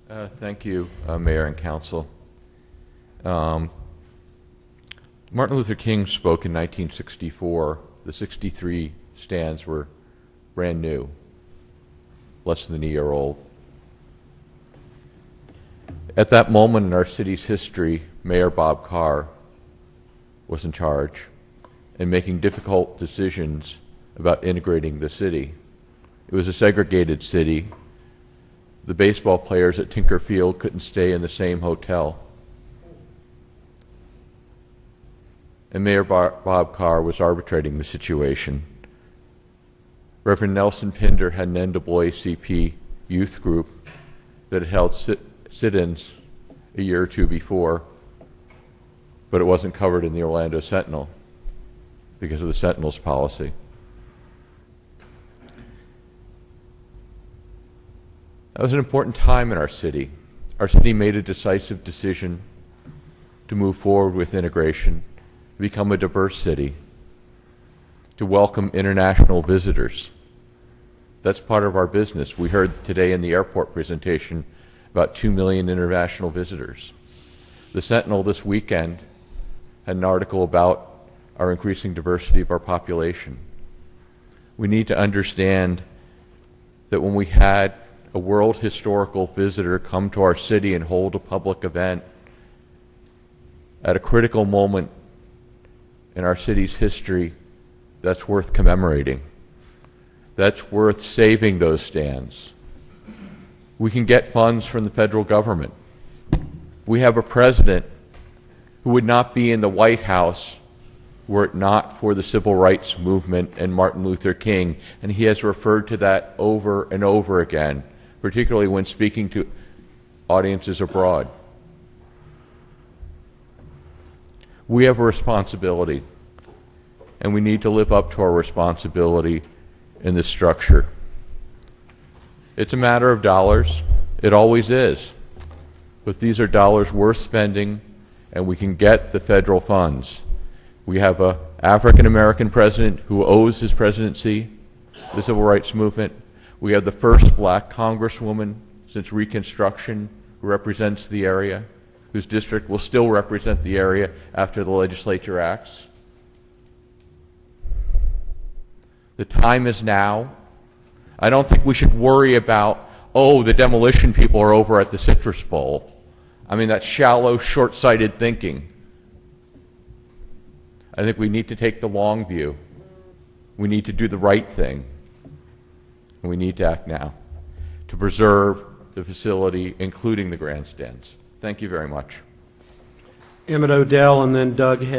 Thank you, Mayor and Council. Martin Luther King spoke in 1964. The 63 stands were brand new, less than a year old. At that moment in our city's history, Mayor Bob Carr was in charge and making difficult decisions about integrating the city. It was a segregated city. The baseball players at Tinker Field couldn't stay in the same hotel. And Mayor Bob Carr was arbitrating the situation. Reverend Nelson Pinder had an NAACP youth group that had held sit-ins a year or two before, but it wasn't covered in the Orlando Sentinel because of the Sentinel's policy. That was an important time in our city. Our city made a decisive decision to move forward with integration, to become a diverse city, to welcome international visitors. That's part of our business. We heard today in the airport presentation about 2 million international visitors. The Sentinel this weekend had an article about our increasing diversity of our population. We need to understand that when we had a world historical visitor come to our city and hold a public event at a critical moment in our city's history, that's worth commemorating. That's worth saving those stands. We can get funds from the federal government. We have a president who would not be in the White House were it not for the civil rights movement and Martin Luther King, and he has referred to that over and over again, particularly when speaking to audiences abroad. We have a responsibility, and we need to live up to our responsibility in this structure. It's a matter of dollars. It always is. But these are dollars worth spending, and we can get the federal funds. We have an African-American president who owes his presidency to the civil rights movement. We have the first black congresswoman since Reconstruction who represents the area, whose district will still represent the area after the legislature acts. The time is now. I don't think we should worry about, oh, the demolition people are over at the Citrus Bowl. I mean, that's shallow, short-sighted thinking. I think we need to take the long view. We need to do the right thing. And we need to act now to preserve the facility, including the grandstands. Thank you very much. Emmett Odell and then Doug